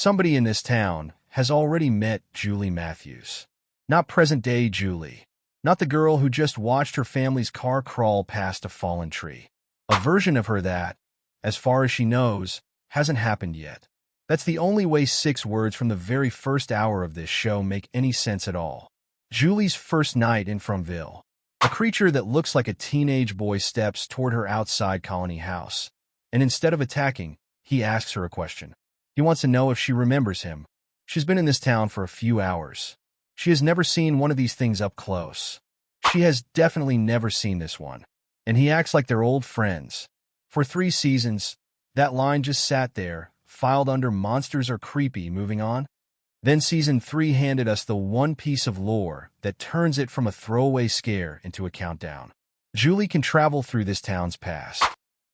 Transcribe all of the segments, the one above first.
Somebody in this town has already met Julie Matthews. Not present-day Julie. Not the girl who just watched her family's car crawl past a fallen tree. A version of her that, as far as she knows, hasn't happened yet. That's the only way 6 words from the very first hour of this show make any sense at all. Julie's first night in Fromville. A creature that looks like a teenage boy steps toward her outside colony house, and instead of attacking, he asks her a question. He wants to know if she remembers him. She's been in this town for a few hours. She has never seen one of these things up close. She has definitely never seen this one. And he acts like they're old friends. For 3 seasons, that line just sat there, filed under monsters are creepy. Moving on. Then season 3 handed us the one piece of lore that turns it from a throwaway scare into a countdown. Julie can travel through this town's past.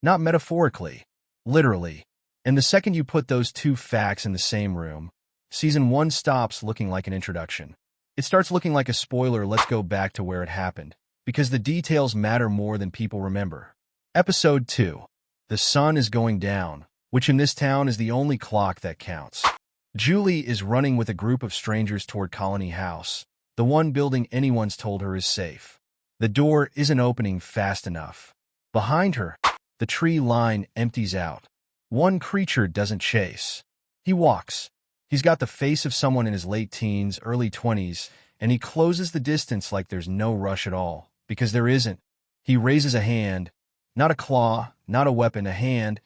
Not metaphorically, literally. And the second you put those 2 facts in the same room, season 1 stops looking like an introduction. It starts looking like a spoiler. Let's go back to where it happened, because the details matter more than people remember. Episode 2. The sun is going down, which in this town is the only clock that counts. Julie is running with a group of strangers toward Colony House, the one building anyone's told her is safe. The door isn't opening fast enough. Behind her, the tree line empties out. One creature doesn't chase. He walks. He's got the face of someone in his late teens, early 20s, and he closes the distance like there's no rush at all, because there isn't. He raises a hand, not a claw, not a weapon, a hand,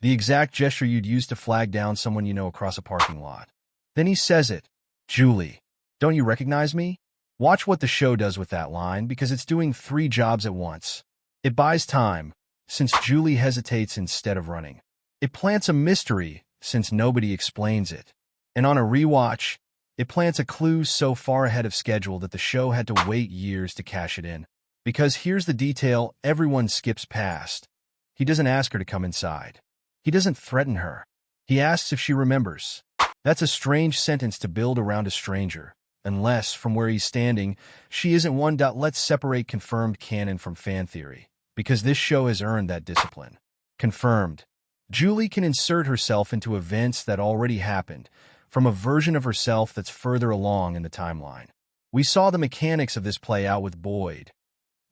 the exact gesture you'd use to flag down someone you know across a parking lot. Then he says it. Julie, don't you recognize me? Watch what the show does with that line, because it's doing 3 jobs at once. It buys time, since Julie hesitates instead of running. It plants a mystery, since nobody explains it. And on a rewatch, it plants a clue so far ahead of schedule that the show had to wait years to cash it in. Because here's the detail everyone skips past. He doesn't ask her to come inside. He doesn't threaten her. He asks if she remembers. That's a strange sentence to build around a stranger, unless, from where he's standing, she isn't one. Let's separate confirmed canon from fan theory, because this show has earned that discipline. Confirmed. Julie can insert herself into events that already happened, from a version of herself that's further along in the timeline. We saw the mechanics of this play out with Boyd.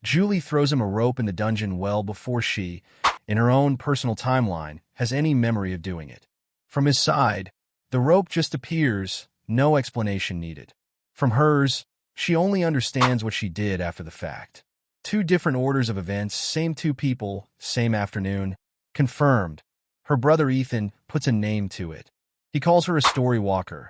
Julie throws him a rope in the dungeon well before she, in her own personal timeline, has any memory of doing it. From his side, the rope just appears, no explanation needed. From hers, she only understands what she did after the fact. 2 different orders of events, same 2 people, same afternoon. Confirmed. Her brother Ethan puts a name to it. He calls her a storywalker,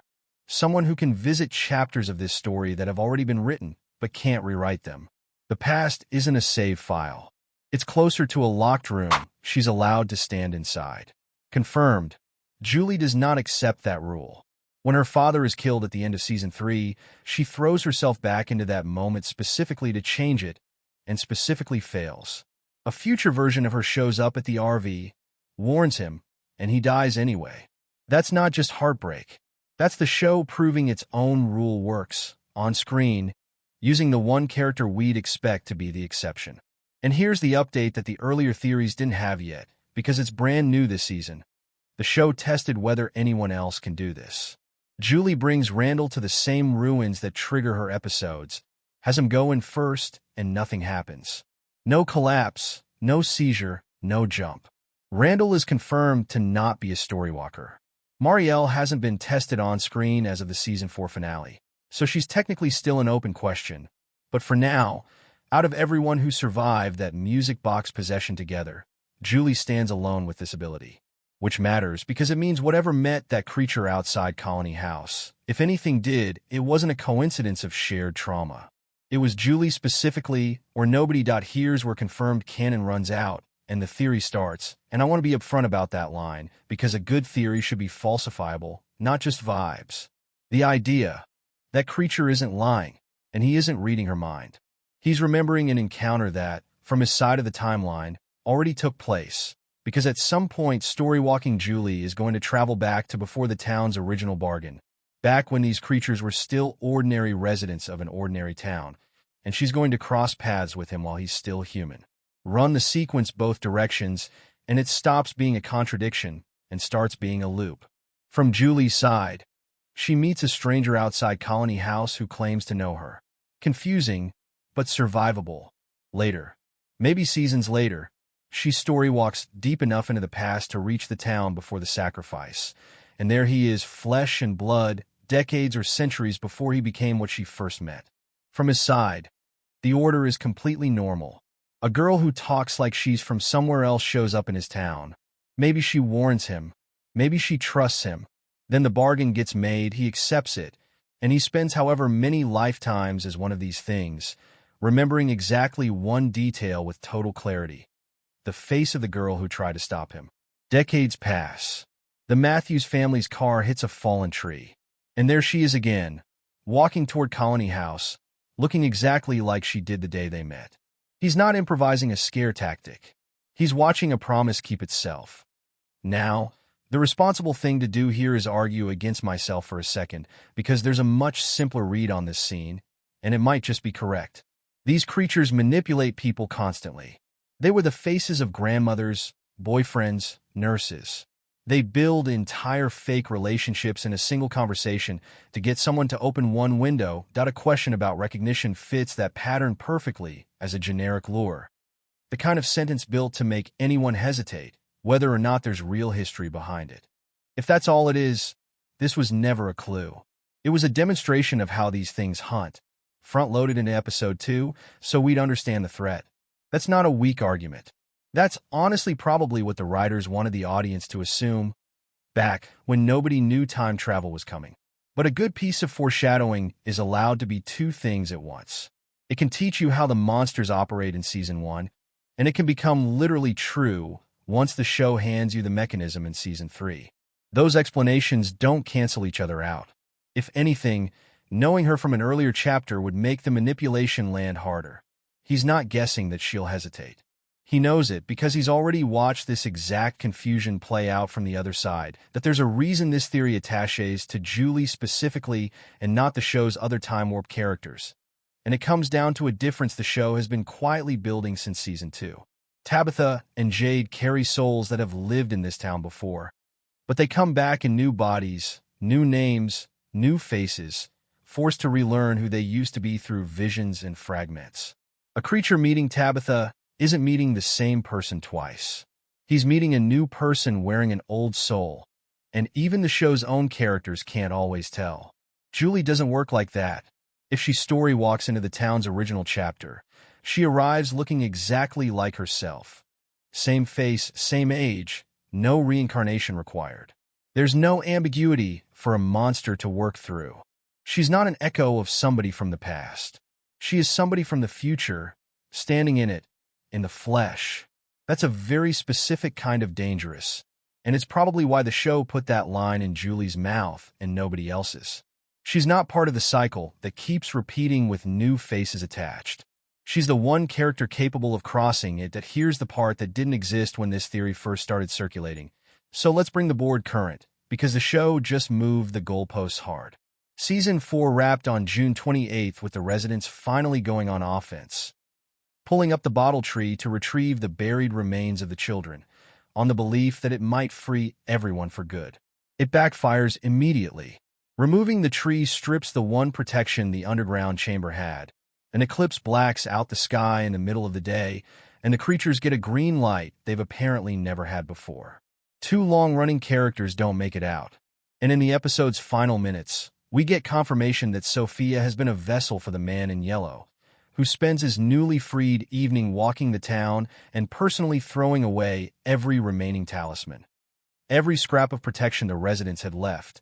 someone who can visit chapters of this story that have already been written, but can't rewrite them. The past isn't a save file. It's closer to a locked room she's allowed to stand inside. Confirmed. Julie does not accept that rule. When her father is killed at the end of season 3, she throws herself back into that moment specifically to change it, and specifically fails. A future version of her shows up at the RV, warns him, and he dies anyway. That's not just heartbreak. That's the show proving its own rule works, on screen, using the one character we'd expect to be the exception. And here's the update that the earlier theories didn't have yet, because it's brand new this season. The show tested whether anyone else can do this. Julie brings Randall to the same ruins that trigger her episodes, has him go in first, and nothing happens. No collapse, no seizure, no jump. Randall is confirmed to not be a storywalker. Marielle hasn't been tested on screen as of the season 4 finale, so she's technically still an open question. But for now, out of everyone who survived that music box possession together, Julie stands alone with this ability. Which matters because it means whatever met that creature outside Colony House, if anything did, it wasn't a coincidence of shared trauma. It was Julie specifically, or nobody. Here's where confirmed canon runs out, and the theory starts, and I want to be upfront about that line, because a good theory should be falsifiable, not just vibes. The idea, that creature isn't lying, and he isn't reading her mind. He's remembering an encounter that, from his side of the timeline, already took place, because at some point storywalking Julie is going to travel back to before the town's original bargain, back when these creatures were still ordinary residents of an ordinary town, and she's going to cross paths with him while he's still human. Run the sequence both directions, and it stops being a contradiction and starts being a loop. From Julie's side, she meets a stranger outside Colony House who claims to know her. Confusing, but survivable. Later, maybe seasons later, she storywalks deep enough into the past to reach the town before the sacrifice. And there he is, flesh and blood, decades or centuries before he became what she first met. From his side, the order is completely normal. A girl who talks like she's from somewhere else shows up in his town. Maybe she warns him. Maybe she trusts him. Then the bargain gets made, he accepts it, and he spends however many lifetimes as one of these things, remembering exactly one detail with total clarity: the face of the girl who tried to stop him. Decades pass. The Matthews family's car hits a fallen tree. And there she is again, walking toward Colony House, looking exactly like she did the day they met. He's not improvising a scare tactic. He's watching a promise keep itself. Now, the responsible thing to do here is argue against myself for a second, because there's a much simpler read on this scene, and it might just be correct. These creatures manipulate people constantly. They were the faces of grandmothers, boyfriends, nurses. They build entire fake relationships in a single conversation to get someone to open one window. A question about recognition fits that pattern perfectly as a generic lure. The kind of sentence built to make anyone hesitate, whether or not there's real history behind it. If that's all it is, this was never a clue. It was a demonstration of how these things hunt, front-loaded into episode 2, so we'd understand the threat. That's not a weak argument. That's honestly probably what the writers wanted the audience to assume back when nobody knew time travel was coming. But a good piece of foreshadowing is allowed to be two things at once. It can teach you how the monsters operate in Season 1, and it can become literally true once the show hands you the mechanism in Season 3. Those explanations don't cancel each other out. If anything, knowing her from an earlier chapter would make the manipulation land harder. He's not guessing that she'll hesitate. He knows it because he's already watched this exact confusion play out from the other side, that there's a reason this theory attaches to Julie specifically and not the show's other time warp characters. And it comes down to a difference the show has been quietly building since Season 2. Tabitha and Jade carry souls that have lived in this town before, but they come back in new bodies, new names, new faces, forced to relearn who they used to be through visions and fragments. A creature meeting Tabitha isn't meeting the same person twice. He's meeting a new person wearing an old soul, and even the show's own characters can't always tell. Julie doesn't work like that. If she storywalks into the town's original chapter, she arrives looking exactly like herself. Same face, same age, no reincarnation required. There's no ambiguity for a monster to work through. She's not an echo of somebody from the past. She is somebody from the future, standing in it, in the flesh. That's a very specific kind of dangerous, and it's probably why the show put that line in Julie's mouth and nobody else's. She's not part of the cycle that keeps repeating with new faces attached. She's the one character capable of crossing it that hears the part that didn't exist when this theory first started circulating. So let's bring the board current, because the show just moved the goalposts hard. Season 4 wrapped on June 28th with the residents finally going on offense, pulling up the bottle tree to retrieve the buried remains of the children, on the belief that it might free everyone for good. It backfires immediately. Removing the tree strips the one protection the underground chamber had. An eclipse blacks out the sky in the middle of the day, and the creatures get a green light they've apparently never had before. Two long-running characters don't make it out. And in the episode's final minutes, we get confirmation that Sophia has been a vessel for the man in yellow, who spends his newly freed evening walking the town and personally throwing away every remaining talisman. Every scrap of protection the residents had left,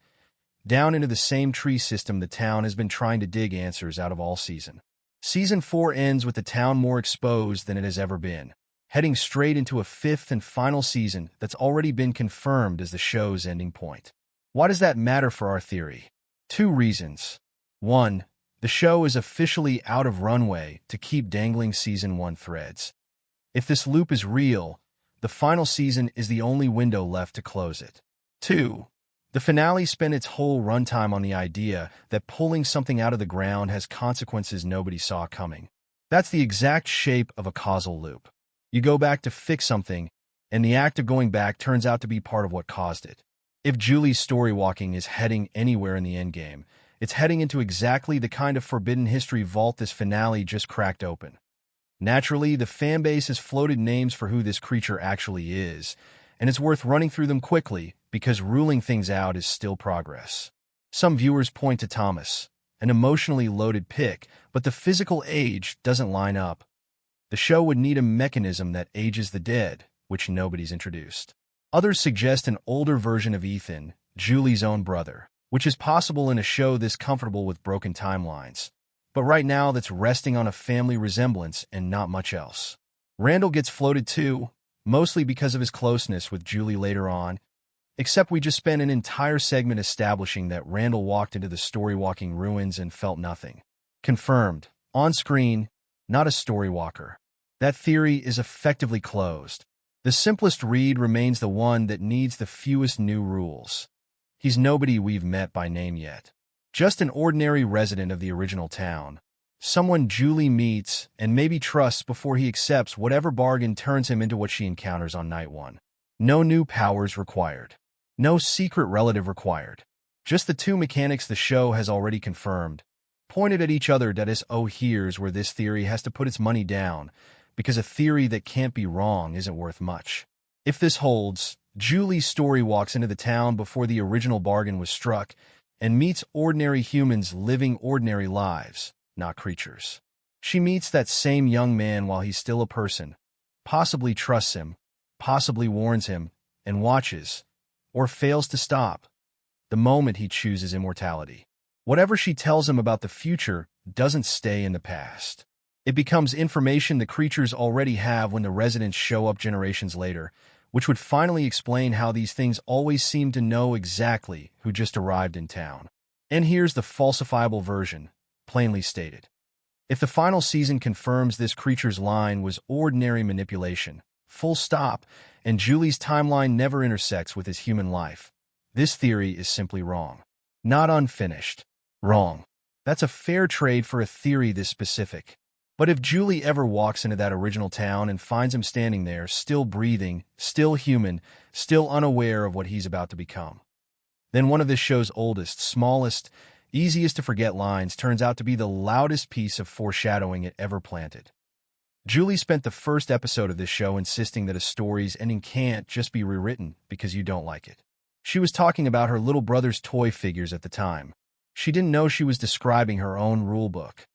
down into the same tree system the town has been trying to dig answers out of all season. Season 4 ends with the town more exposed than it has ever been, heading straight into a fifth and final season that's already been confirmed as the show's ending point. Why does that matter for our theory? Two reasons. One, the show is officially out of runway to keep dangling Season 1 threads. If this loop is real, the final season is the only window left to close it. Two, the finale spent its whole runtime on the idea that pulling something out of the ground has consequences nobody saw coming. That's the exact shape of a causal loop. You go back to fix something, and the act of going back turns out to be part of what caused it. If Julie's storywalking is heading anywhere in the endgame, it's heading into exactly the kind of forbidden history vault this finale just cracked open. Naturally, the fanbase has floated names for who this creature actually is, and it's worth running through them quickly because ruling things out is still progress. Some viewers point to Thomas, an emotionally loaded pick, but the physical age doesn't line up. The show would need a mechanism that ages the dead, which nobody's introduced. Others suggest an older version of Ethan, Julie's own brother, which is possible in a show this comfortable with broken timelines. But right now that's resting on a family resemblance and not much else. Randall gets floated too, mostly because of his closeness with Julie later on, except we just spent an entire segment establishing that Randall walked into the storywalking ruins and felt nothing. Confirmed, on screen, not a storywalker. That theory is effectively closed. The simplest read remains the one that needs the fewest new rules. He's nobody we've met by name yet. Just an ordinary resident of the original town. Someone Julie meets and maybe trusts before he accepts whatever bargain turns him into what she encounters on night one. No new powers required. No secret relative required. Just the two mechanics the show has already confirmed, pointed at each other that is, oh, here's where this theory has to put its money down, because a theory that can't be wrong isn't worth much. If this holds, Julie's story walks into the town before the original bargain was struck and meets ordinary humans living ordinary lives, not creatures. She meets that same young man while he's still a person, possibly trusts him, possibly warns him, and watches, or fails to stop, the moment he chooses immortality. Whatever she tells him about the future doesn't stay in the past. It becomes information the creatures already have when the residents show up generations later, which would finally explain how these things always seem to know exactly who just arrived in town. And here's the falsifiable version, plainly stated. If the final season confirms this creature's line was ordinary manipulation, full stop, and Julie's timeline never intersects with his human life, this theory is simply wrong. Not unfinished. Wrong. That's a fair trade for a theory this specific. But if Julie ever walks into that original town and finds him standing there, still breathing, still human, still unaware of what he's about to become, then one of this show's oldest, smallest, easiest to forget lines turns out to be the loudest piece of foreshadowing it ever planted. Julie spent the first episode of this show insisting that a story's ending can't just be rewritten because you don't like it. She was talking about her little brother's toy figures at the time. She didn't know she was describing her own rulebook.